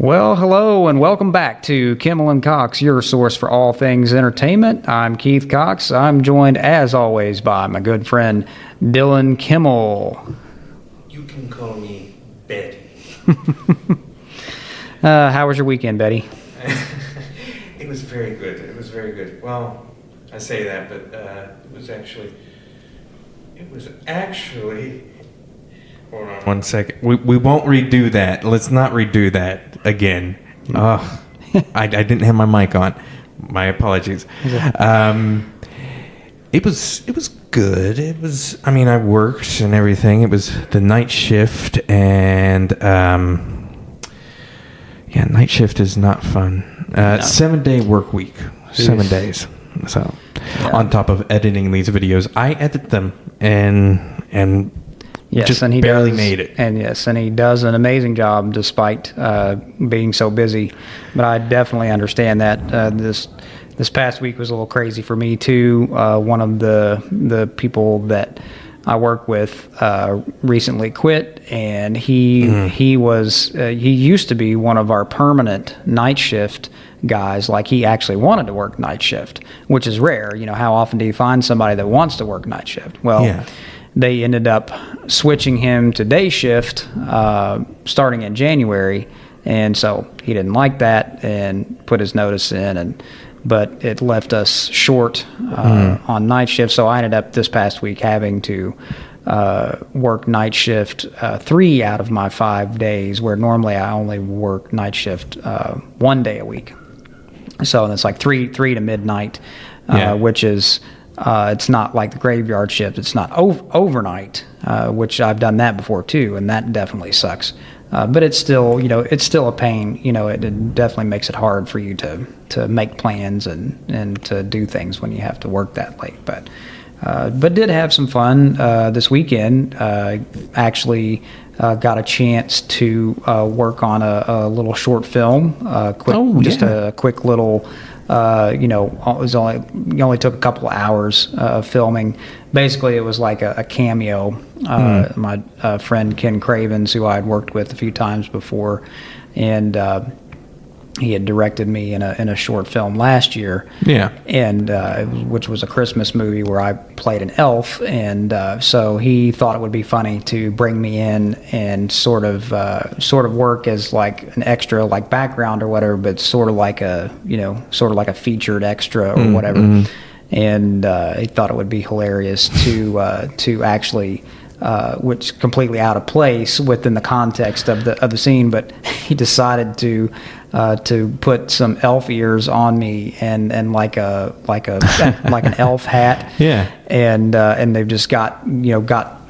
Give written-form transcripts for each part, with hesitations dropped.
Well, hello and welcome back to Kimmel and Cox, your source for all things entertainment. I'm Keith Cox. I'm joined, as always, by my good friend Dylan Kimmel. You can call me Betty. How was your weekend, Betty? It was very good. It was very good. Well, I say that, but it was actually. Hold on 1 second. We won't redo that. Let's not redo that again. Oh, I didn't have my mic on. My apologies. It was good. It was. I mean, I worked and everything. It was the night shift, and night shift is not fun. No. 7-day work week. 7 days. So, on top of editing these videos, I edit them and yes, just and he barely does, made it. And yes, and he does an amazing job despite being so busy. But I definitely understand that this past week was a little crazy for me too. One of the people that I work with recently quit, and he used to be one of our permanent night shift guys. Like, he actually wanted to work night shift, which is rare. You know, how often do you find somebody that wants to work night shift? Well, they ended up switching him to day shift starting in January, and so he didn't like that and put his notice in, but it left us short on night shift. So I ended up this past week having to work night shift 3 out of my 5 days, where normally I only work night shift 1 day a week. So it's like 3 to midnight, which is it's not like the graveyard shift. It's not overnight, which I've done that before too, and that definitely sucks. But it's still, it's still a pain. It definitely makes it hard for you to make plans and to do things when you have to work that late. But did have some fun this weekend. Actually got a chance to work on a little short film. A quick little. It only took a couple of hours of filming. Basically, it was like a cameo. My friend Ken Cravens, who I had worked with a few times before, and he had directed me in a short film last year. Yeah, and which was a Christmas movie where I played an elf, and so he thought it would be funny to bring me in and sort of work as like an extra, like background or whatever, but sort of like a featured extra or whatever. And he thought it would be hilarious to actually. Which completely out of place within the context of the scene, but he decided to put some elf ears on me and like an elf hat. Yeah. And they've just got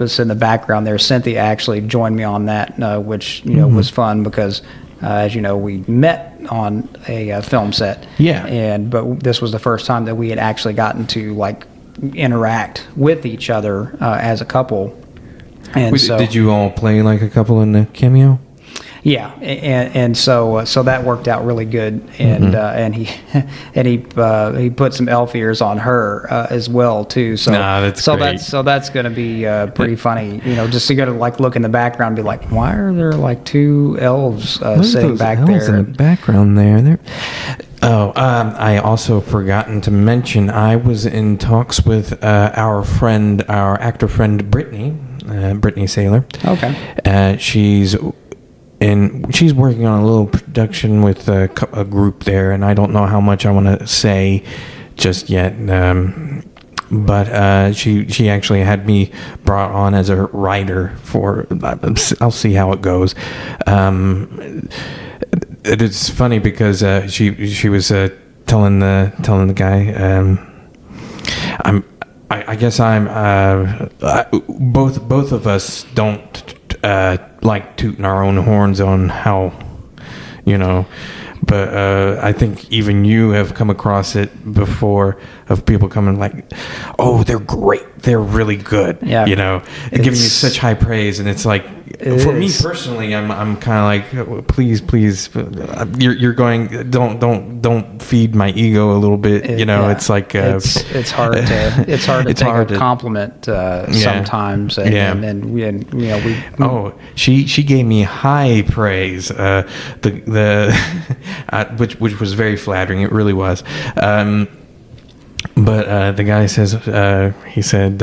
us in the background there. Cynthia actually joined me on that, which was fun because as you know, we met on a film set. Yeah. But this was the first time that we had actually gotten to like interact with each other as a couple. And so, did you all play like a couple in the cameo? Yeah, and so that worked out really good, and he put some elf ears on her as well too. So that's great. That's going to be pretty funny. Just to go to like look in the background and be like, why are there like 2 elves sitting back there in the background there? I also forgotten to mention I was in talks with our actor friend Brittany Saylor. Okay. She's working on a little production with a group there, and I don't know how much I want to say just yet. But she actually had me brought on as a writer for. I'll see how it goes. It's funny because she was telling the guy, I guess both of us don't like tooting our own horns on how, but I think even you have come across it before. of people coming like, oh, they're great, they're really good, Yeah, you know, and giving you such high praise. And it's like, for me personally, I'm kind of like, please, you're going, don't feed my ego a little bit, you know. It's like it's hard to take a compliment sometimes, and you know she gave me high praise, which was very flattering. It really was. But the guy says, he said,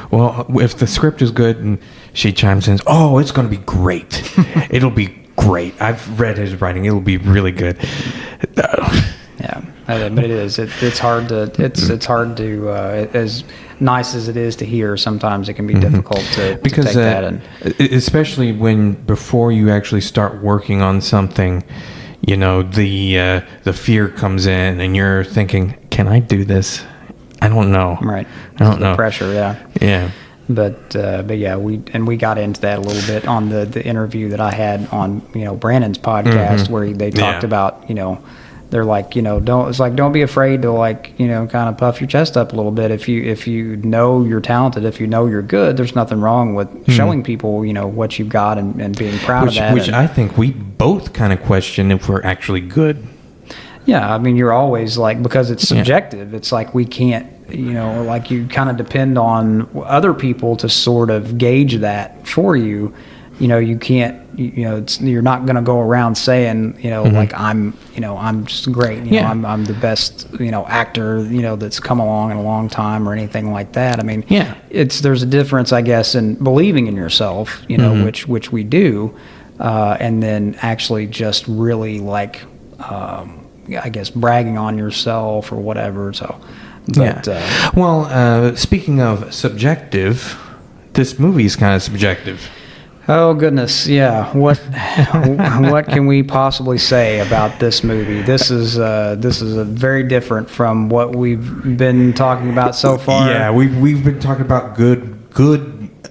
well, if the script is good, and she chimes in, oh, it's going to be great. It'll be great. I've read his writing. It'll be really good. Yeah, but it is. It's hard to. It's hard to. As nice as it is to hear, sometimes it can be difficult to take that. And especially before you actually start working on something, you know, the fear comes in, and you're thinking, can I do this? I don't know. Right. I don't know. The pressure. Yeah. Yeah. But yeah, we got into that a little bit on the interview that I had on, you know, Brandon's podcast, where they talked about, you know, they're like, you know, don't be afraid to, like, you know, kind of puff your chest up a little bit. If you know you're talented, if you know you're good, there's nothing wrong with showing people, you know, what you've got and being proud of that. Which I think we both kind of question if we're actually good. Yeah, I mean, you're always like, because it's subjective. It's like we can't, you know, like you kind of depend on other people to sort of gauge that for you. You know, you can't, you know, you're not going to go around saying, you know, like I'm just great. You know, I'm the best, you know, actor, you know, that's come along in a long time or anything like that. I mean, there's a difference, I guess, in believing in yourself, you know, which we do, and then actually just really like, I guess, bragging on yourself or whatever. So, but, well, speaking of subjective, this movie is kind of subjective. Oh goodness, yeah. What can we possibly say about this movie? This is a very different from what we've been talking about so far. Yeah, we've been talking about good.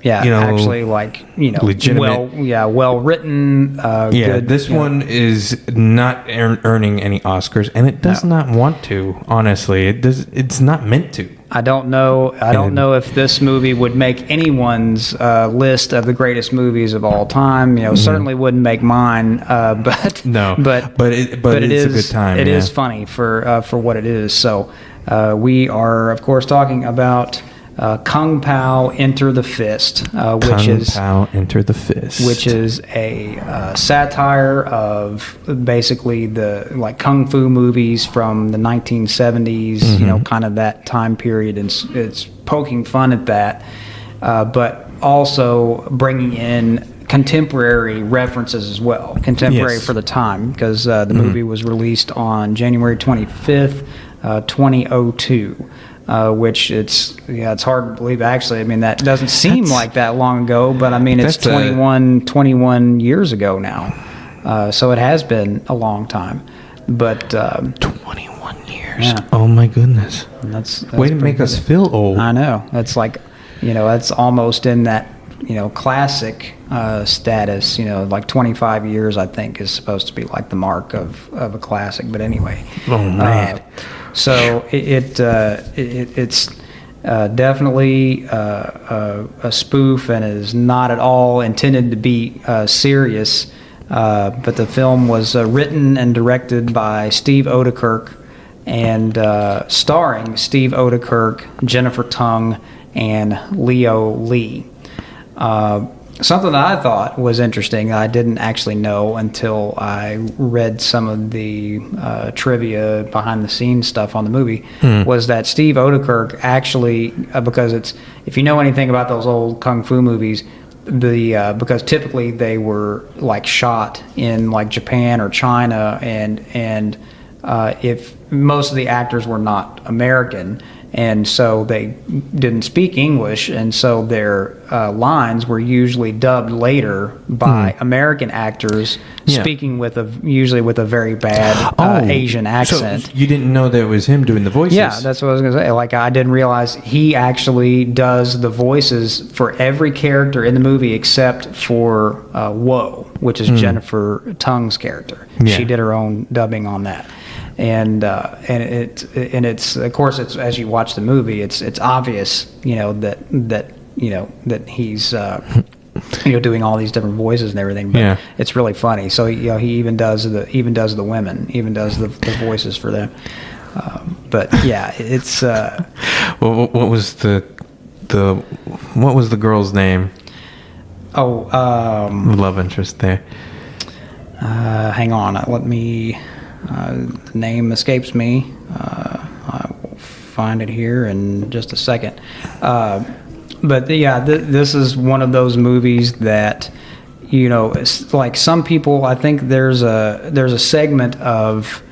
Yeah, you know, actually, like, you know, legitimate. Well written. Good, this one is not earning any Oscars, and it does not want to. Honestly, it's not meant to. I don't know. I don't know if this movie would make anyone's list of the greatest movies of all time. You know, certainly wouldn't make mine. But it is a good time. It is funny for what it is. So we are, of course, talking about Kung Pow, Enter the Fist, which is a satire of basically the like kung fu movies from the 1970s. You know, kind of that time period, and it's poking fun at that, but also bringing in contemporary references as well, contemporary for the time, because the movie was released on January 25th, 2002. Which it's hard to believe, actually. I mean, that doesn't seem like that long ago, but I mean, it's 21 years ago now. So it has been a long time. But 21 years. Yeah. Oh my goodness. That's way to make us feel old. I know. That's like, you know, that's almost in that, you know, classic status. You know, like 25 years, I think, is supposed to be like the mark of a classic. But anyway. Oh man. So it's definitely a spoof, and is not at all intended to be serious. But the film was written and directed by Steve Odekirk, and starring Steve Odekirk, Jennifer Tung, and Leo Lee. Something that I thought was interesting, I didn't actually know until I read some of the trivia behind the scenes stuff on the movie, was that Steve Odekirk actually, because if you know anything about those old kung fu movies, because typically they were like shot in like Japan or China, and if most of the actors were not American, and so they didn't speak English, and so their lines were usually dubbed later by American actors speaking usually with a very bad Asian accent. So you didn't know that it was him doing the voices? Yeah, that's what I was going to say. Like, I didn't realize he actually does the voices for every character in the movie except for Woe, which is Jennifer Tung's character. Yeah. She did her own dubbing on that. it's of course it's as you watch the movie, it's obvious, that he's doing all these different voices and everything, but it's really funny. So he even does the women, even does the voices for them. But yeah, it's what was the girl's name? The love interest there. Hang on, let me. The name escapes me. I will find it here in just a second. But yeah, this is one of those movies that, it's like some people. I think there's a segment of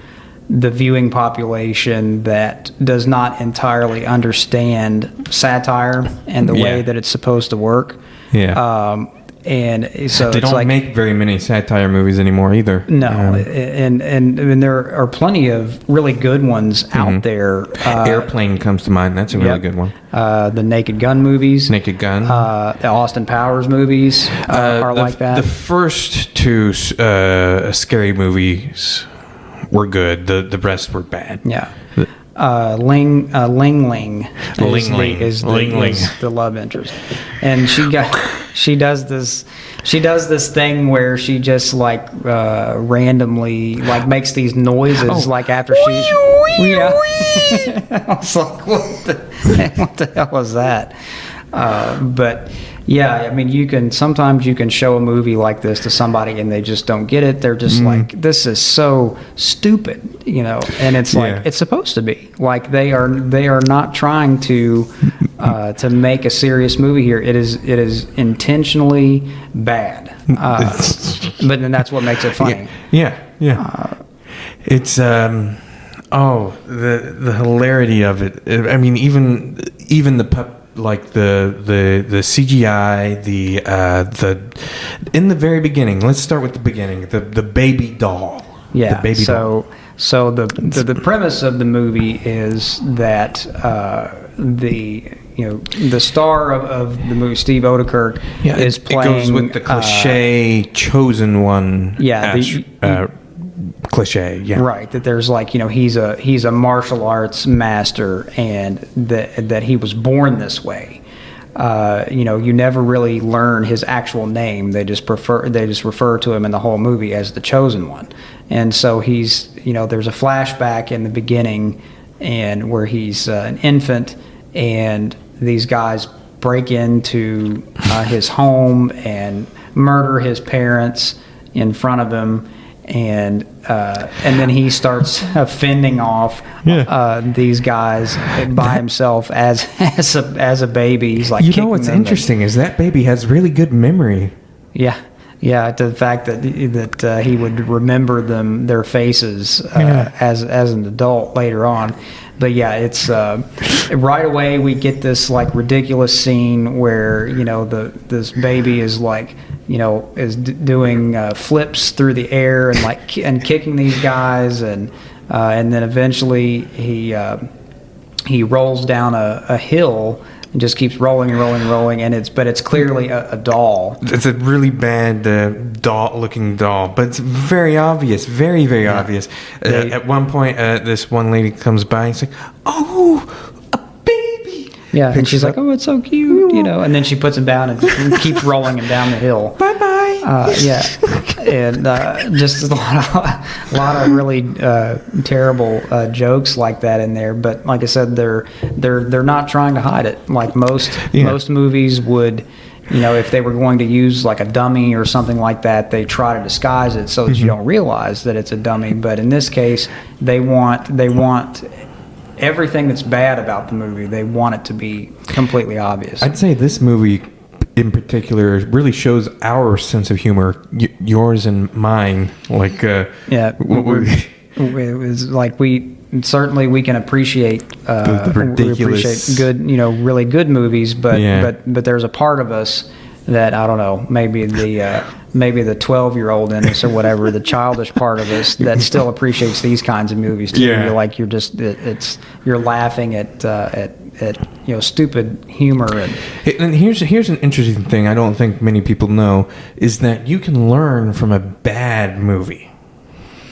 the viewing population that does not entirely understand satire and the way that it's supposed to work. Yeah. And so they don't make very many satire movies anymore either. No, and there are plenty of really good ones out there. Airplane comes to mind. That's a really good one. The Naked Gun movies. Naked Gun. The Austin Powers movies are like that. The first two scary movies were good. The rest were bad. Yeah. Ling Ling is the love interest, and she does this thing where she just like randomly like makes these noises like after I was like, what the hell is that? But yeah, I mean, sometimes you can show a movie like this to somebody and they just don't get it. They're just like, this is so stupid, and it's like, it's supposed to be like, they are not trying to make a serious movie here. It is intentionally bad. But then that's what makes it funny. Yeah. It's, the hilarity of it. I mean, even the like the CGI, the in the very beginning. Let's start with the beginning. The baby doll. Yeah. The baby doll. So the premise of the movie is that the star of the movie, Steve Odekirk, is playing. It goes with the cliche chosen one. Yeah. Cliche, yeah. Right, that there's like, he's a martial arts master, and that he was born this way. You never really learn his actual name. They just refer to him in the whole movie as the chosen one. And so he's, there's a flashback in the beginning and where he's an infant, and these guys break into his home and murder his parents in front of him. And then he starts fending off these guys by himself as a baby. He's like, what's interesting is that baby has really good memory. Yeah, to the fact that he would remember their faces as an adult later on. But yeah, it's right away we get this like ridiculous scene where this baby is like doing flips through the air and like and kicking these guys, and then eventually he rolls down a hill and just keeps rolling, and it's clearly a doll. It's a really bad looking doll, but it's very obvious, very, very obvious. At one point, this one lady comes by and she's like, "Oh, a baby!" Yeah, and she's like, "Oh, it's so cute," and then she puts him down and keeps rolling him down the hill. Bye bye. And just a lot of really terrible jokes like that in there. But like I said, they're not trying to hide it. Like most movies would, if they were going to use like a dummy or something like that, they try to disguise it so that you don't realize that it's a dummy. But in this case, they want everything that's bad about the movie. They want it to be completely obvious. I'd say this movie in particular really shows our sense of humor, yours and mine. Like, it was like we can appreciate the ridiculous, we appreciate good, really good movies, but there's a part of us that I don't know, maybe the 12-year-old in us or whatever, the childish part of us that still appreciates these kinds of movies too. You're like, you're laughing at stupid humor. And here's an interesting thing I don't think many people know is that you can learn from a bad movie.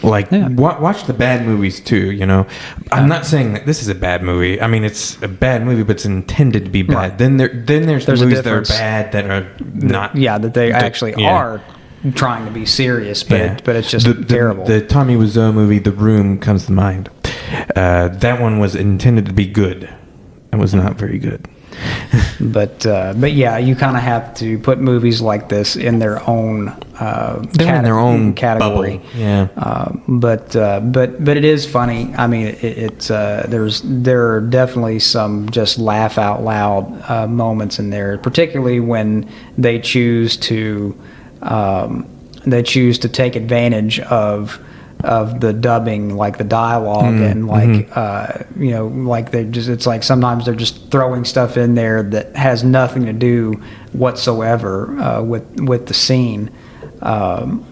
Like, watch the bad movies too, you know. I'm not saying that this is a bad movie. I mean, it's a bad movie, but it's intended to be bad. Right. Then there's the movies that are bad that are not. That they actually are trying to be serious, but it's just terrible. The Tommy Wiseau movie, The Room, comes to mind. That one was intended to be good. It was not very good. But yeah, you kind of have to put movies like this in their own they're in their own category. Bubble. Yeah. But it is funny. I mean, there are definitely some just laugh out loud moments in there, particularly when they choose to take advantage of the dubbing, like the dialogue, and like like it's like sometimes they're just throwing stuff in there that has nothing to do whatsoever with the scene,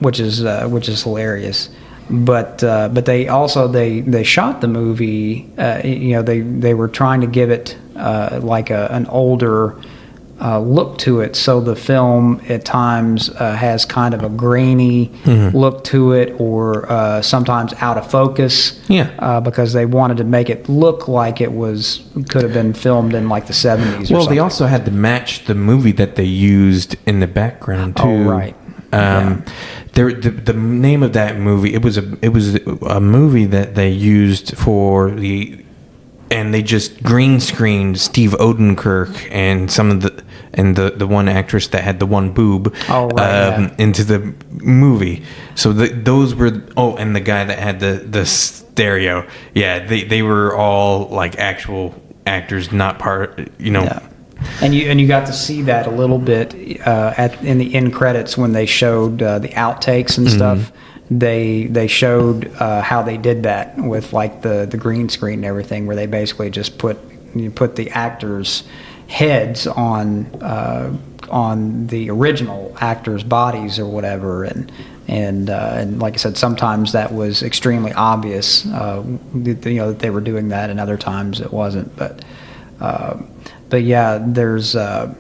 which is hilarious. But they also they shot the movie. They were trying to give it like an older look to it, so the film at times has kind of a grainy look to it, or sometimes out of focus. Because they wanted to make it look like it could have been filmed in like the 70s. Well, they also had to match the movie that they used in the background too. Oh, right. The name of that movie, it was a movie that they used and they just green screened Steve Odenkirk and the one actress that had the one boob into the movie. So those were and the guy that had the stereo. Yeah, they were all like actual actors, not part. Yeah. And you got to see that a little bit in the end credits when they showed the outtakes and stuff. They showed how they did that with like the green screen and everything, where they basically just put the actors' heads on the original actors' bodies or whatever, and like I said, sometimes that was extremely obvious, that they were doing that, and other times it wasn't. But yeah, there's a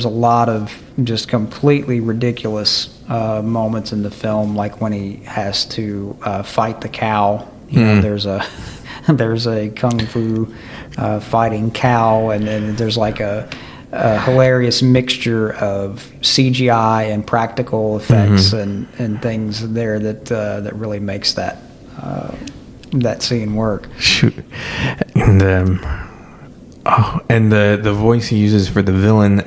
lot of just completely ridiculous moments in the film, like when he has to fight the cow. There's a kung fu fighting cow, and then there's like a hilarious mixture of CGI and practical effects and things there that really makes that scene work. Shoot. And the voice he uses for the villain,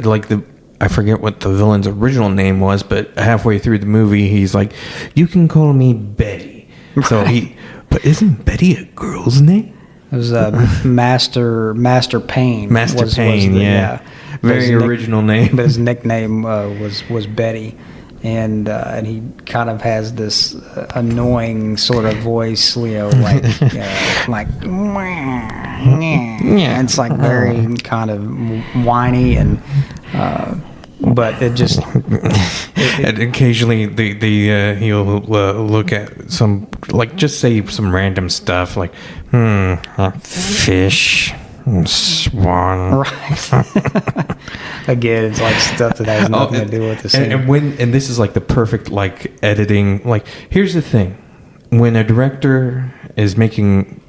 I forget what the villain's original name was, but halfway through the movie, he's like, "You can call me Betty." Right. So but isn't Betty a girl's name? It was Master Payne. Master Payne, yeah. Very original name. But his nickname was Betty. And he kind of has this annoying sort of voice, like it's like very kind of whiny, and but it just and occasionally he'll look at some, like, just say some random stuff like fish, swan. Right. Again, it's like stuff that has nothing to do with the scene. And this is like the perfect like editing. Like, here's the thing: when a director is making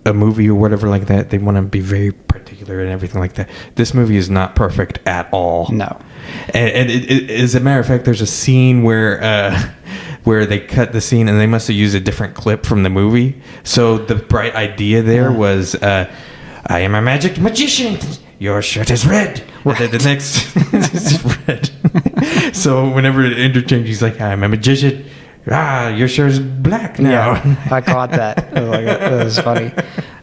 a movie or whatever like that, they want to be very particular and everything like that. This movie is not perfect at all. No. And it, as a matter of fact, there's a scene where they cut the scene and they must have used a different clip from the movie. So the bright idea there was, "I am a magic magician. Your shirt is red." Right. And then the next is red. So whenever it interchanges, he's like, "I'm a magician. Your shirt is black now." Yeah, I caught that. That was funny.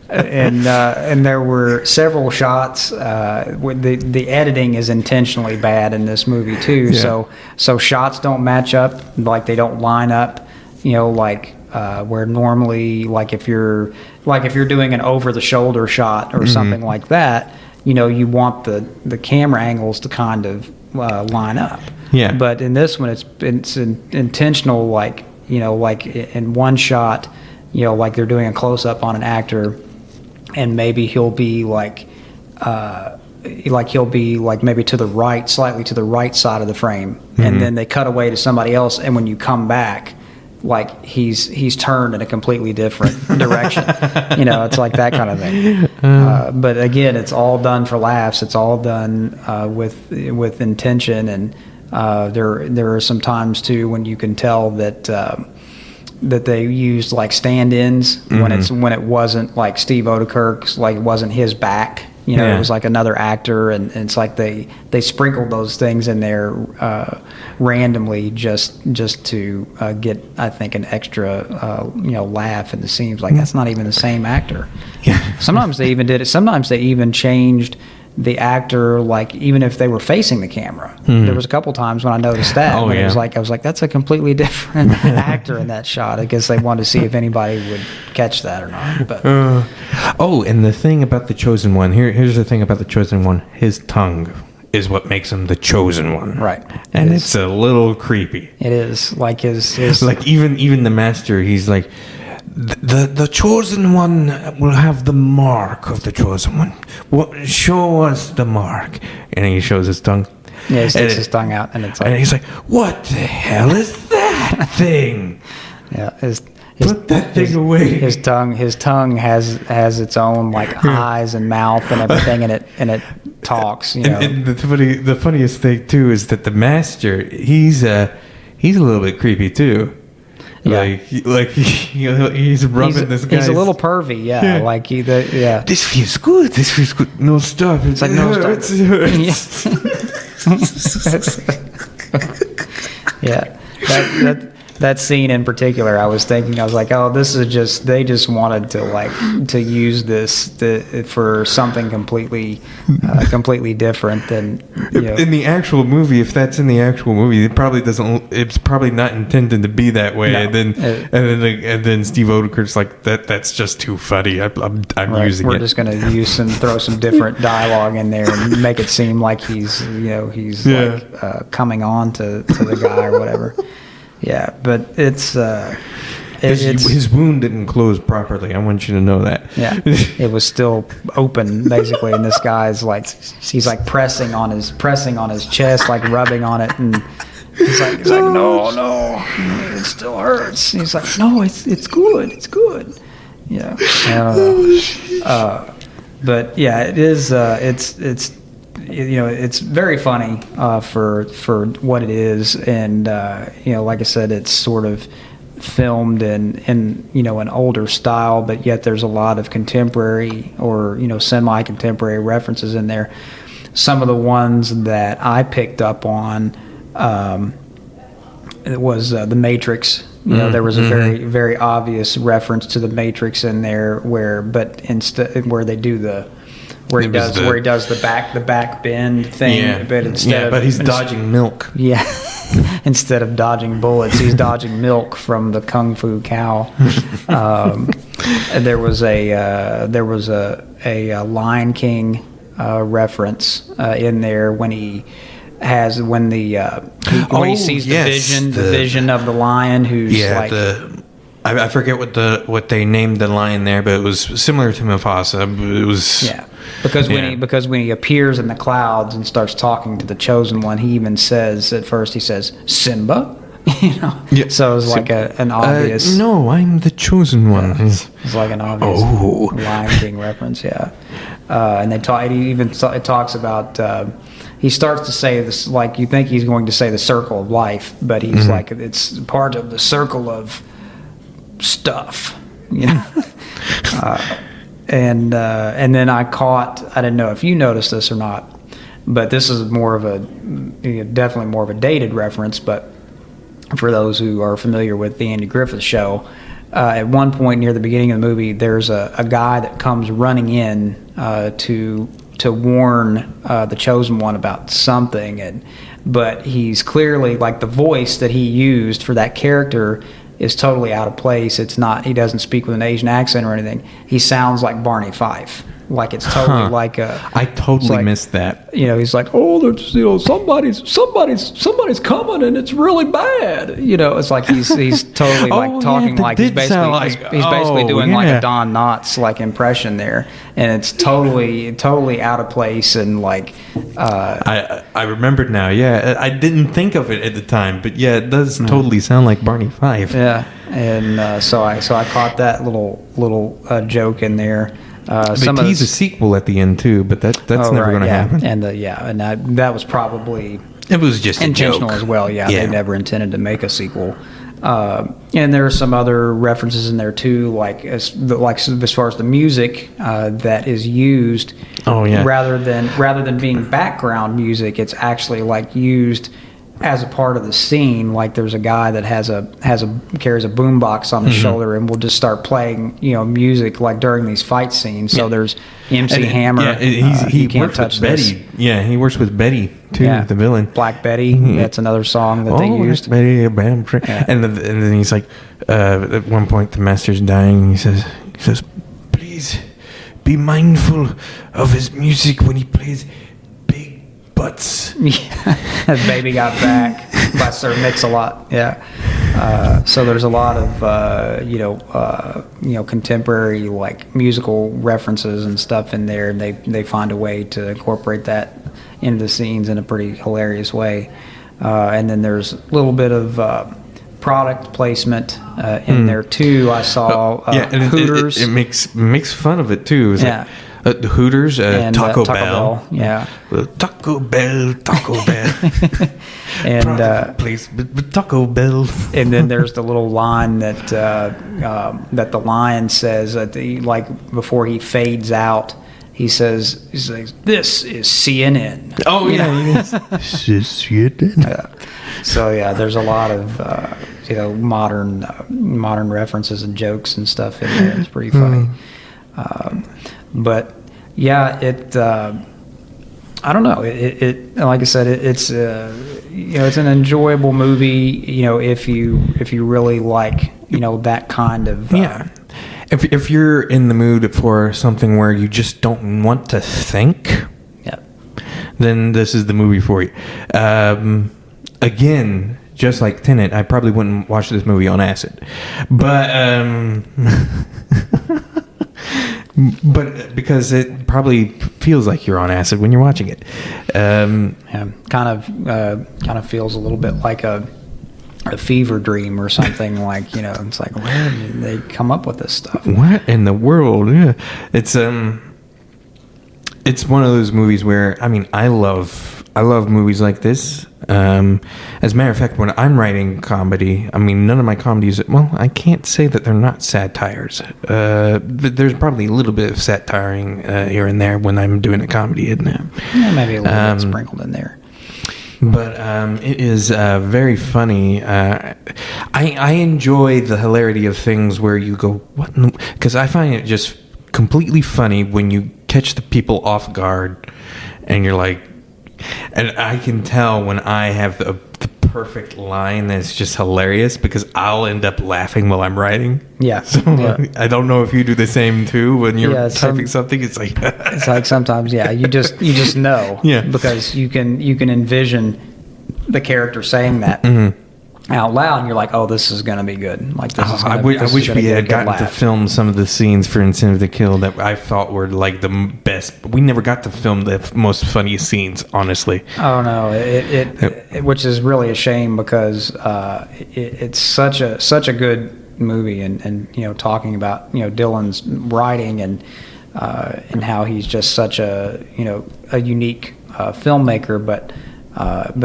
And there were several shots. The editing is intentionally bad in this movie too. Yeah. So shots don't match up, like they don't line up. Where normally, like if you're doing an over the shoulder shot or something like that, you want the camera angles to kind of line up. Yeah. But in this one, it's intentional. Like in one shot, like they're doing a close up on an actor, and maybe he'll be like maybe to the right, slightly to the right side of the frame, and then they cut away to somebody else, and when you come back, like he's turned in a completely different direction. It's like that kind of thing. But again, it's all done for laughs. It's all done with intention, and there are some times too when you can tell that they used like stand-ins when it wasn't like Steve Odekirk's, like it wasn't his back. It was like another actor, and it's like they sprinkled those things in there randomly just to get, I think, an extra laugh in the scenes. Like that's not even the same actor. Yeah. Sometimes they even did it. Sometimes they even changed the actor, like even if they were facing the camera. There was a couple times when I noticed that. Oh, yeah. I was like, that's a completely different actor in that shot. I guess they wanted to see if anybody would catch that or not. But and the thing about the Chosen One, here's the thing about the Chosen One. His tongue is what makes him the Chosen One. Right. And it's a little creepy. It is. Like his like even the master, he's like, The Chosen One will have the mark of the Chosen One. Show us the mark. And he shows his tongue. Yeah, he sticks his tongue out, and it's like... And he's like, what the hell is that thing? Yeah, put that thing away. His tongue has its own like eyes and mouth and everything, and it talks. And the funniest thing too is that the master, he's a little bit creepy too. Yeah. He's rubbing this guy. He's a little pervy, yeah. Like This feels good. This feels good. No, stop. It's like no, stop. Yeah. That scene in particular, I was like, oh, this is just, they just wanted to use this for something completely different than, In the actual movie, if that's in the actual movie, it probably doesn't, it's probably not intended to be that way. No, and then Steve Odekirk's like, that's just too funny. I'm right, using We're just going to throw some different dialogue in there and make it seem like he's like coming on to the guy or whatever. Yeah, but it's his wound didn't close properly. I want you to know that. Yeah, it was still open basically, and this guy's like, he's like pressing on his chest, like rubbing on it, and he's like no, it still hurts. And he's like, no, it's good. Yeah, I don't know. But yeah, it is. It's very funny for what it is, and like I said, it's sort of filmed in an older style, but yet there's a lot of contemporary or semi-contemporary references in there. Some of the ones that I picked up on, it was The Matrix. There was a very, very obvious reference to The Matrix in there, where they do where he does the back bend thing, but he's dodging milk. Yeah, instead of dodging bullets, he's dodging milk from the Kung Fu cow. And there was a Lion King reference in there when he sees the vision of the lion who's I forget what they named the lion there, but it was similar to Mufasa. It was because when he appears in the clouds and starts talking to the Chosen One, he even says at first Simba, Yeah. So it was like an obvious. No, I'm the Chosen One. It's like an obvious Lion King reference, yeah. And it talks about. He starts to say this, like you think he's going to say the circle of life, but he's like, it's part of the circle of stuff, and then I didn't know if you noticed this or not, but this is definitely more of a dated reference, but for those who are familiar with the Andy Griffith Show, at one point near the beginning of the movie, there's a guy that comes running in to warn the Chosen One about something, but he's clearly, like, the voice that he used for that character is totally out of place. It's not. He doesn't speak with an Asian accent or anything. He sounds like Barney Fife. like it's totally like a. I totally missed that. You know, he's like, oh, there's, you know, somebody's coming and it's really bad. You know, it's like he's totally like talking like he's basically doing like a Don Knotts like impression there, and it's totally out of place and like. I remembered now. Yeah, I didn't think of it at the time, but yeah, it does totally sound like Barney Fife. Yeah, and so I caught that little joke in there. They tease a sequel at the end too, but that's never going to happen. And that was probably it was just intentional a joke as well. Yeah, they never intended to make a sequel. And there are some other references in there too, like as far as the music that is used. Oh yeah. Rather than being background music, it's actually like used as a part of the scene. Like there's a guy that carries a boombox on his shoulder and will just start playing, you know, music like during these fight scenes. So there's MC Hammer. Yeah, he can't works touch with this. Betty. Yeah, he works with Betty too, the villain. Black Betty. That's another song that they used. Betty, and then he's like, at one point the master's dying. And he says, please be mindful of his music when he plays big butts. Yeah, Baby Got Back by Sir Mix-a-Lot. Yeah. So there's a lot of contemporary like musical references and stuff in there, and they find a way to incorporate that into the scenes in a pretty hilarious way. And then there's a little bit of product placement in there too. I saw Hooters. It makes fun of it too. It's like, Hooters, and Taco Bell. Yeah. Taco Bell. And place, but Taco Bell. And then there's the little line that the lion says before he fades out. He says, "This is CNN." Oh yeah, this is CNN. So yeah, there's a lot of modern references and jokes and stuff in there. It's pretty funny. But yeah, I don't know. It like I said, it's an enjoyable movie. You know, if you really like that kind of If you're in the mood for something where you just don't want to think, then this is the movie for you. Again, just like Tenet, I probably wouldn't watch this movie on acid, but but because it probably feels like you're on acid when you're watching it. Kind of feels a little bit like a fever dream or something. Like, it's like, where did they come up with this stuff? What in the world? Yeah, it's one of those movies where I love movies like this. As a matter of fact, when I'm writing comedy, none of my comedies, I can't say that they're not satires. There's probably a little bit of satiring here and there when I'm doing a comedy, isn't it? Yeah, maybe a little bit sprinkled in there. But it is very funny. I enjoy the hilarity of things where you go, what? Because I find it just completely funny when you catch the people off guard and you're like, and I can tell when I have the perfect line that's just hilarious because I'll end up laughing while I'm writing. Yeah. So I don't know if you do the same too when you're typing something. It's like it's like sometimes, you just know. Yeah. Because you can envision the character saying that out loud, and you're like, oh, this is gonna be good. Like this is. I wish we had gotten to film some of the scenes for Incentive to Kill that I thought were like the best. We never got to film the most funniest scenes, honestly. Oh no, it which is really a shame because it's such a good movie, and talking about Dylan's writing and how he's just such a unique filmmaker, but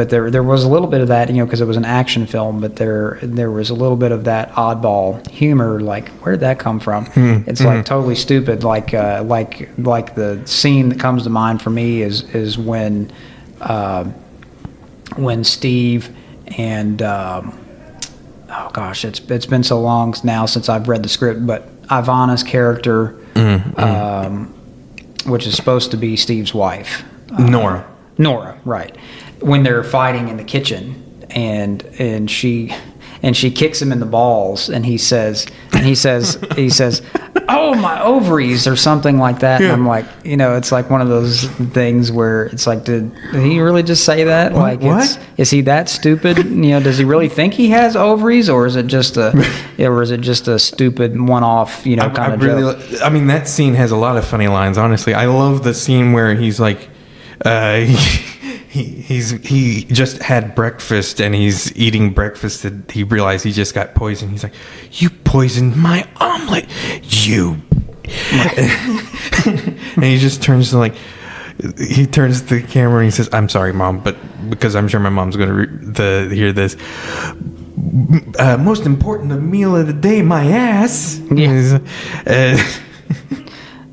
there was a little bit of that, because it was an action film, but there was a little bit of that oddball humor. Like, where did that come from? It's like totally stupid. Like the scene that comes to mind for me is when Steve and oh gosh, it's been so long now since I've read the script, but Ivana's character, which is supposed to be Steve's wife, Nora, right? When they're fighting in the kitchen, and she kicks him in the balls, and he says, oh, my ovaries or something like that. And I'm like, it's like one of those things where it's like, did he really just say that? Like, what? Is he that stupid? Does he really think he has ovaries, or is it just a stupid one-off, kind of joke? I mean, that scene has a lot of funny lines, honestly. I love the scene where he's like, he just had breakfast and he's eating breakfast and he realized he just got poisoned. He's like, "You poisoned my omelet, you!" And he just turns to he turns to the camera and he says, "I'm sorry, Mom, but because I'm sure my mom's going to hear this. Most important, the meal of the day, my ass." Yeah.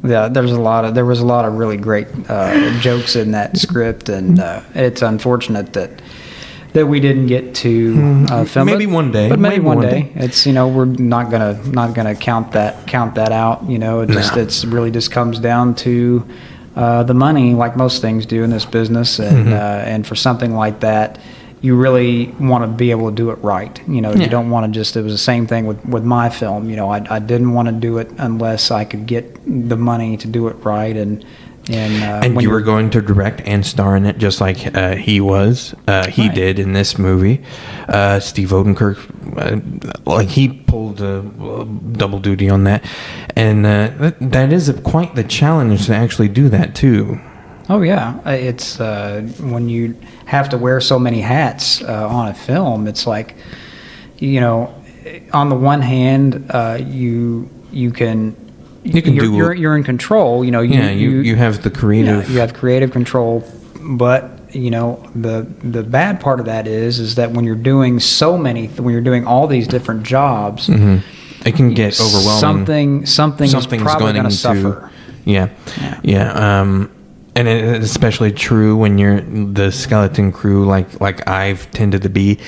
Yeah, there was a lot of really great jokes in that script, and it's unfortunate that we didn't get to film maybe it. One day. But maybe one day. It's we're not gonna count that out. It really just comes down to the money, like most things do in this business, and and for something like that, you really want to be able to do it right. You don't want to just, it was the same thing with my film. I didn't want to do it unless I could get the money to do it right. And you were going to direct and star in it just like he did in this movie. Steve Odenkirk, he pulled double duty on that. And that is quite the challenge to actually do that too. Oh yeah, it's when you have to wear so many hats on a film. It's like, on the one hand, you're in control. You have the creative. You have creative control, but the bad part of that is that when you're doing all these different jobs, it can get overwhelming. Something's probably going to suffer. Yeah. And it's especially true when you're the skeleton crew, like I've tended to be.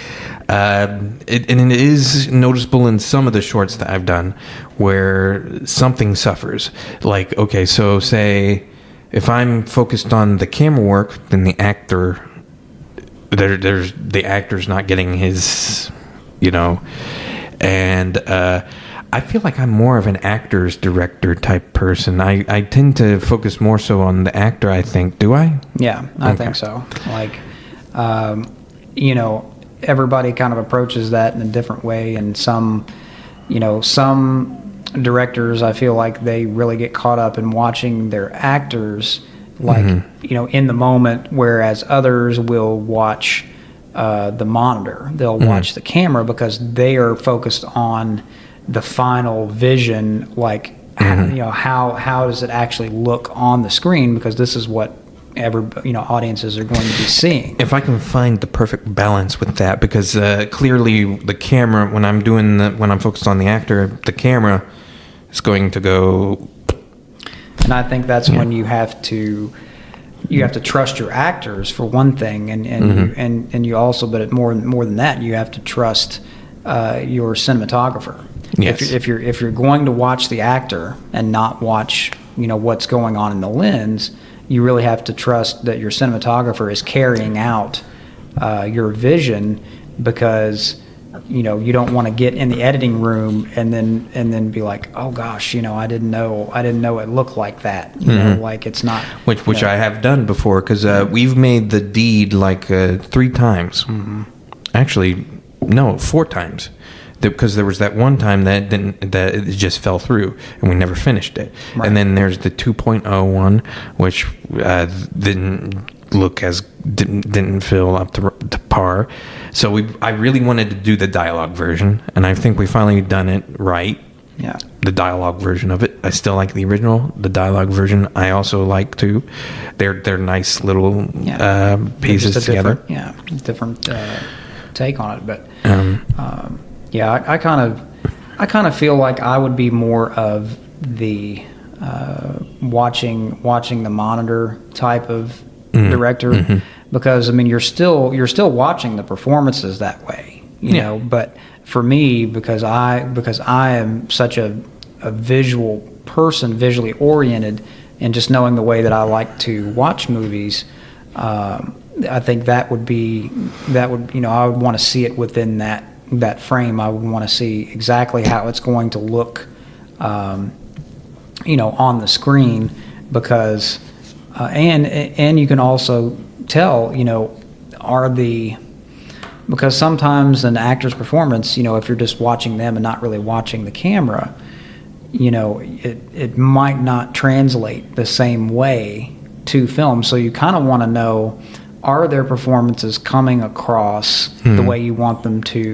It is noticeable in some of the shorts that I've done where something suffers. Like, okay, so say if I'm focused on the camera work, then the actor, the actor's not getting his, and I feel like I'm more of an actor's director type person. I tend to focus more so on the actor, I think. Do I? Yeah, I think so. Everybody kind of approaches that in a different way. And some directors, I feel like they really get caught up in watching their actors, in the moment, whereas others will watch the monitor. They'll watch the camera because they are focused on the final vision, how does it actually look on the screen, because this is what audiences are going to be seeing. If I can find the perfect balance with that, because clearly the camera, when I'm focused on the actor, the camera is going to go. And I think that's when you have to trust your actors for one thing, and you also, but more than that, you have to trust your cinematographer. Yes. If you're going to watch the actor and not watch what's going on in the lens, you really have to trust that your cinematographer is carrying out your vision, because you don't want to get in the editing room and then be like, oh gosh, I didn't know it looked like that. It's not. Which I have done before, because we've made The Deed 3 times. Actually, no, 4 times. Because there was that one time that it just fell through and we never finished it. Right. And then there's the 2.0 one, which didn't feel up to par. So I really wanted to do the dialogue version, and I think we finally done it right. Yeah. The dialogue version of it. I still like the original. The dialogue version I also like too. They're nice little pieces together. Different take on it, but. I kind of feel like I would be more of the watching the monitor type of director, because you're still watching the performances that way, know. But for me, because I am such a visual person, visually oriented, and just knowing the way that I like to watch movies, I think I would want to see it within that frame. I would want to see exactly how it's going to look on the screen, because and you can also tell, because sometimes an actor's performance, if you're just watching them and not really watching the camera, it might not translate the same way to film. So you kind of want to know, are their performances coming across the way you want them to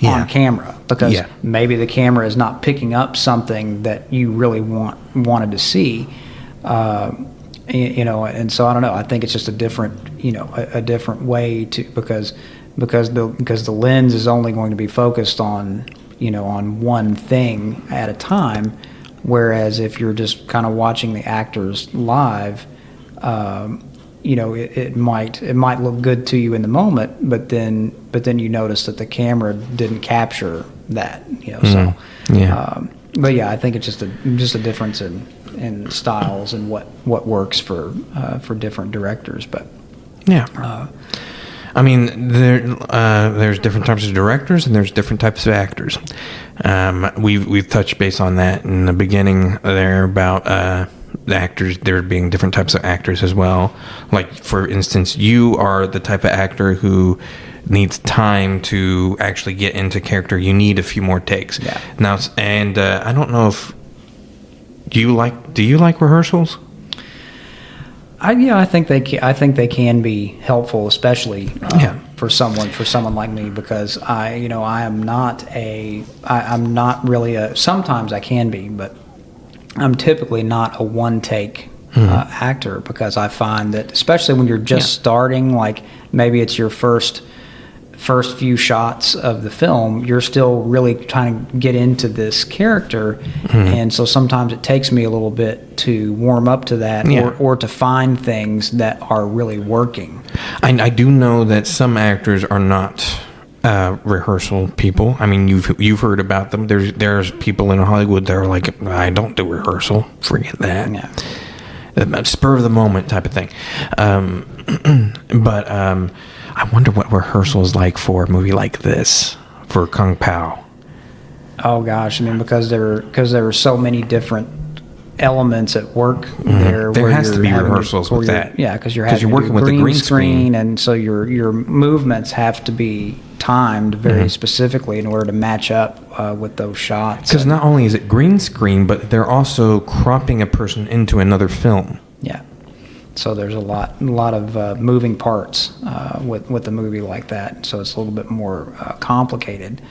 on camera? Because maybe the camera is not picking up something that you really wanted to see. And so I don't know. I think it's just a different, a different way to, because the lens is only going to be focused on, on one thing at a time. Whereas if you're just kind of watching the actors live, it might look good to you in the moment, but then you notice that the camera didn't capture that, So, but yeah, I think it's just a difference in styles and what works for different directors. But I mean, there's different types of directors and there's different types of actors. We've touched base on that in the beginning there about the actors, there being different types of actors as well. Like, for instance, you are the type of actor who needs time to actually get into character. You need a few more takes. Yeah. Now, and I don't know if do you like rehearsals? I think they can be helpful, especially for someone like me, because I'm not really a. Sometimes I can be, but I'm typically not a one take actor, because I find that, especially when you're just starting, like maybe it's your first few shots of the film, you're still really trying to get into this character, and so sometimes it takes me a little bit to warm up to that, or to find things that are really working. I do know that some actors are not rehearsal people. I mean, you've heard about them. There's people in Hollywood that are like, I don't do rehearsal. Forget that. Yeah. Spur of the moment type of thing. But I wonder what rehearsal is like for a movie like this, for Kung Pow. Oh gosh, I mean, because there are so many different elements at work there. There has to be rehearsals with that. Yeah, because you're working with the green screen, and so your movements have to be timed very specifically in order to match up with those shots. Because not only is it green screen, but they're also cropping a person into another film. Yeah. So there's a lot of moving parts with a movie like that. So it's a little bit more complicated.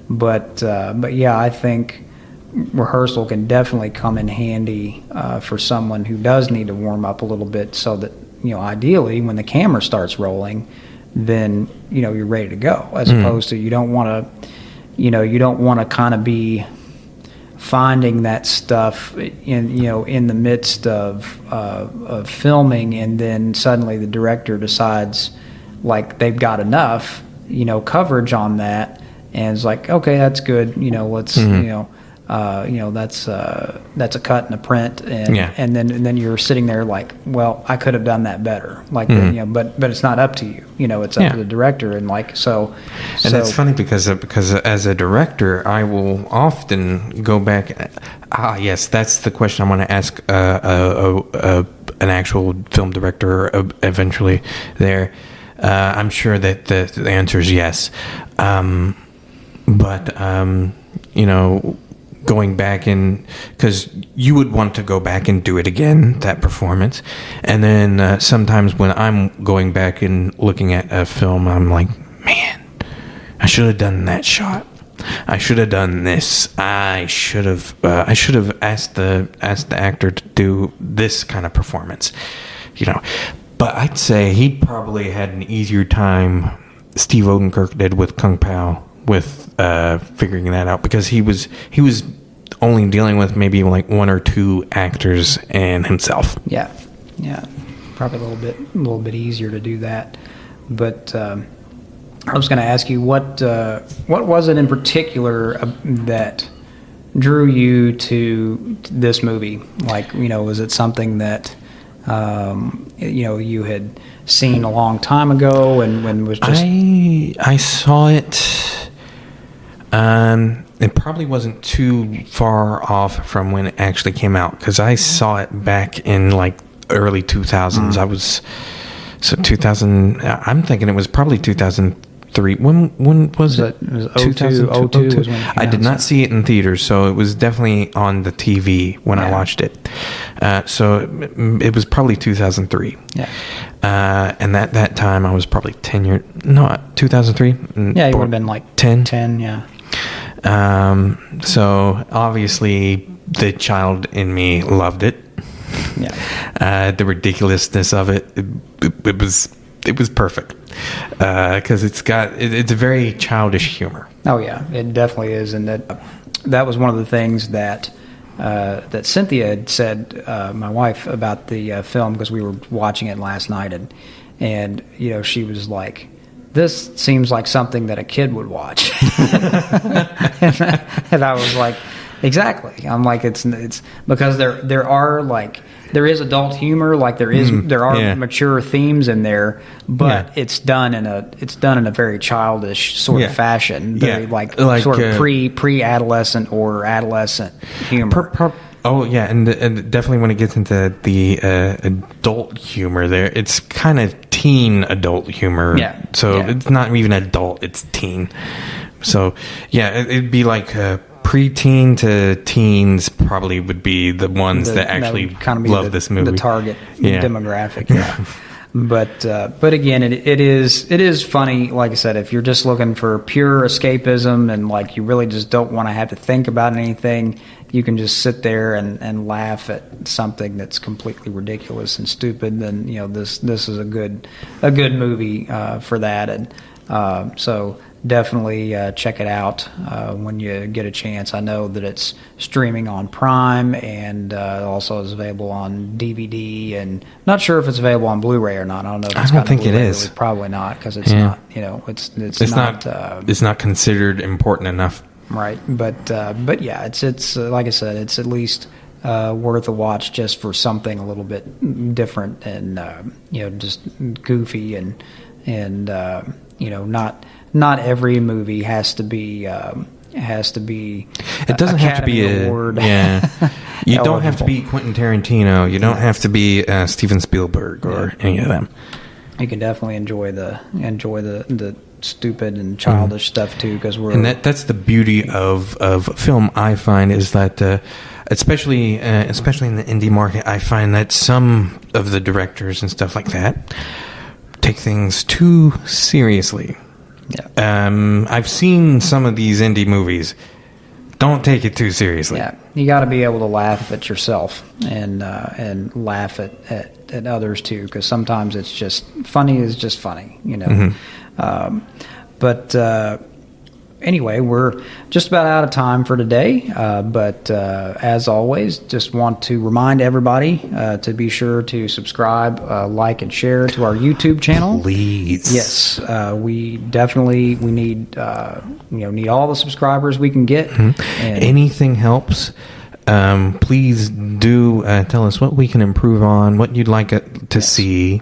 But yeah, I think rehearsal can definitely come in handy for someone who does need to warm up a little bit, so that ideally when the camera starts rolling, then you're ready to go. As opposed to you don't want to kind of be finding that stuff in the midst of filming, and then suddenly the director decides like they've got enough coverage on that, and it's like, okay, that's good, let's that's a cut and a print, and then you're sitting there like, well, I could have done that better, like but it's not up to you, it's up to the director, and like so. And it's funny because as a director, I will often go back. Yes, that's the question I want to ask an actual film director eventually. There, I'm sure that the answer is yes, but going back in, because you would want to go back and do it again, that performance. And then sometimes when I'm going back and looking at a film, I'm like, man, I should have done that shot. I should have done this. I should have asked the actor to do this kind of performance, But I'd say he probably had an easier time, Steve Odenkirk did with Kung Pow, with figuring that out, because he was only dealing with maybe like one or two actors and himself. Yeah, probably a little bit easier to do that. But I was going to ask you, what was it in particular that drew you to this movie? Like, was it something that you had seen a long time ago, and when was just I saw it it probably wasn't too far off from when it actually came out, because I saw it back in like early 2000s. I was 2000. I'm thinking it was probably 2003. When was it? It was 2002 was when it came I did out, not see it in theaters, so it was definitely on the TV when I watched it. So it was probably 2003. Yeah. And at that time, I was probably 10 years. No, 2003. Yeah, you would have been like 10. 10, yeah. So obviously, the child in me loved it. Yeah. The ridiculousness of it, it was perfect, because it's a very childish humor. Oh yeah, it definitely is, and that was one of the things that Cynthia had said, my wife, about the film, because we were watching it last night, and you know, she was like, "This seems like something that a kid would watch," and I was like, "Exactly." I'm like, it's because there is adult humor, like there are mature themes in there, but it's done in a very childish sort of fashion, very like sort of pre-adolescent or adolescent humor. And definitely when it gets into the adult humor, there it's kind of teen adult humor. Yeah. So it's not even adult; it's teen. So it'd be like. Preteen to teens probably would be the ones that actually kind of love this movie. The target demographic, But again, it is funny. Like I said, if you're just looking for pure escapism and like you really just don't want to have to think about anything, you can just sit there and laugh at something that's completely ridiculous and stupid. Then you know this is a good movie for that, and so. Definitely check it out when you get a chance. I know that it's streaming on Prime and also is available on DVD, and not sure if it's available on Blu-ray or not. I don't know if it's I don't think it is. Probably not, because it's not. You know, it's not. It's not considered important enough. Right, but yeah, it's like I said, it's at least worth a watch just for something a little bit different and just goofy and not every movie has to be. It doesn't have to be a award. You don't have to be Quentin Tarantino. You don't have to be Steven Spielberg or any of them. You can definitely enjoy the stupid and childish stuff too, because that's the beauty of film. I find is that especially in the indie market, I find that some of the directors and stuff like that take things too seriously. Yeah. I've seen some of these indie movies. Don't take it too seriously. Yeah, you got to be able to laugh at yourself and laugh at others too, because sometimes it's just funny is just funny, you know. But anyway, we're just about out of time for today. But as always, just want to remind everybody to be sure to subscribe, like, and share to our YouTube channel. Please. Yes, we need need all the subscribers we can get. And anything helps. Please do tell us what we can improve on, what you'd like to see.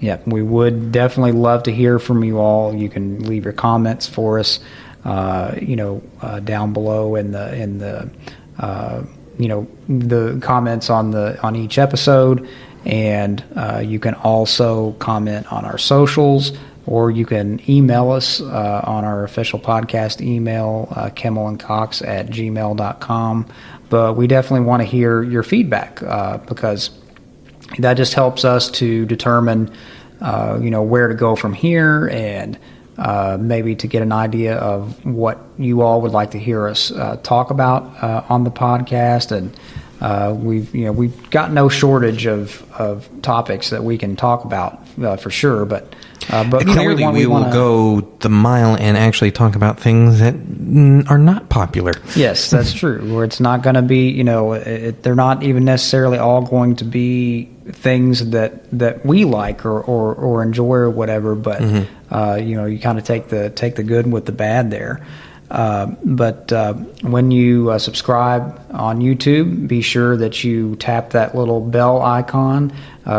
Yeah, we would definitely love to hear from you all. You can leave your comments for us. Down below in the comments on each episode, and you can also comment on our socials, or you can email us on our official podcast email, kimmelandcox@gmail.com. But we definitely want to hear your feedback because that just helps us to determine where to go from here, and maybe to get an idea of what you all would like to hear us talk about on the podcast. And we've got no shortage of topics that we can talk about for sure. But clearly we will go the mile and actually talk about things that are not popular. Yes, that's true. Where it's not going to be, they're not even necessarily all going to be things that we like or enjoy or whatever. But you kind of take the good with the bad there. But when you subscribe on YouTube, be sure that you tap that little bell icon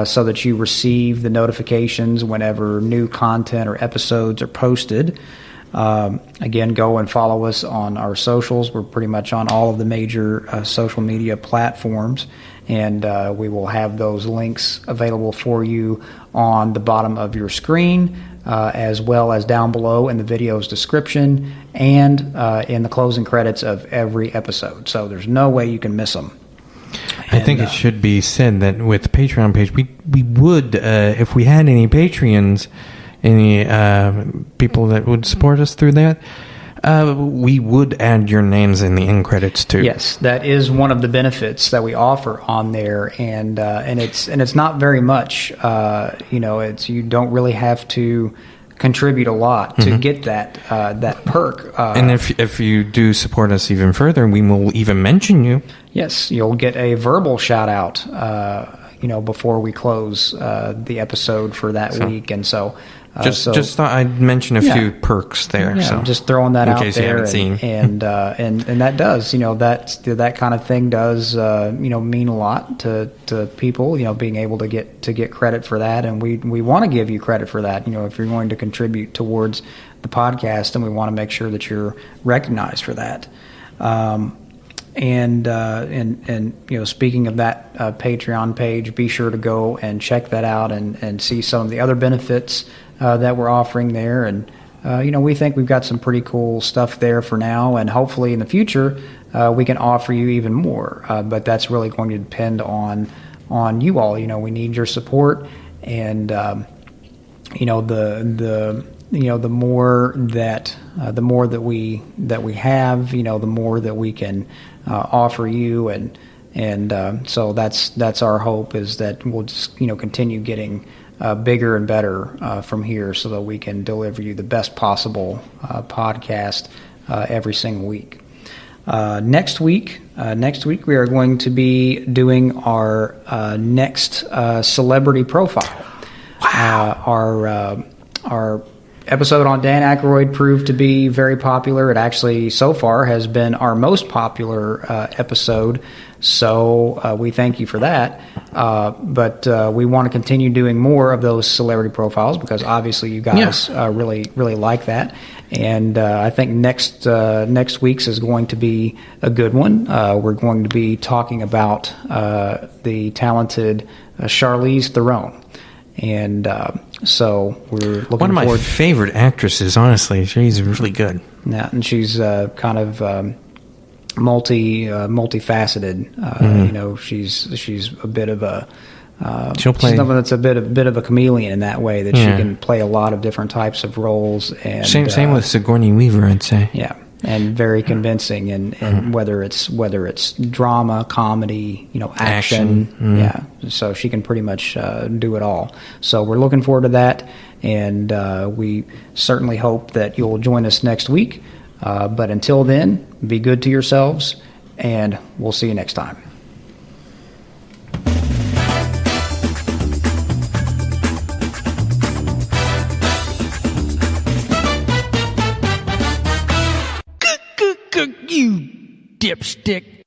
so that you receive the notifications whenever new content or episodes are posted. Again, go and follow us on our socials. We're pretty much on all of the major social media platforms, and we will have those links available for you on the bottom of your screen, as well as down below in the video's description and in the closing credits of every episode. So there's no way you can miss them. I think it should be said that with the Patreon page, we would, if we had any Patreons, any people that would support us through that, we would add your names in the end credits too. Yes, that is one of the benefits that we offer on there, and it's not very much. You don't really have to contribute a lot to get that perk. And if you do support us even further, we will even mention you. Yes, you'll get a verbal shout out. Before we close the episode for that week, and so. Just thought I'd mention a few perks there. Yeah, so just throwing that out there, and that does, that kind of thing does, mean a lot to people, being able to get credit for that, and we want to give you credit for that. If you're going to contribute towards the podcast, and we want to make sure that you're recognized for that. And speaking of that Patreon page, be sure to go and check that out and see some of the other benefits that we're offering there. And we think we've got some pretty cool stuff there for now, and hopefully in the future we can offer you even more. But that's really going to depend on you all. We need your support, and the more that we have, the more that we can offer you, and so that's our hope, is that we'll just continue getting bigger and better from here, so that we can deliver you the best possible podcast every single week. Next week we are going to be doing our next celebrity profile. Wow. Our episode on Dan Aykroyd proved to be very popular. It actually, so far, has been our most popular episode, so we thank you for that. But we want to continue doing more of those celebrity profiles, because obviously you guys really like that. And I think next week's is going to be a good one. We're going to be talking about the talented Charlize Theron. And so we're looking forward. One of my favorite actresses, honestly. She's really good. Yeah, and she's kind of multifaceted. She's a bit of a she'll play. She's someone that's a bit of a chameleon in that way, that she can play a lot of different types of roles. And same with Sigourney Weaver, I'd say. Yeah. And very convincing, and whether it's drama, comedy, action. Yeah. So she can pretty much do it all. So we're looking forward to that, and we certainly hope that you'll join us next week. But until then, be good to yourselves, and we'll see you next time. You dipstick.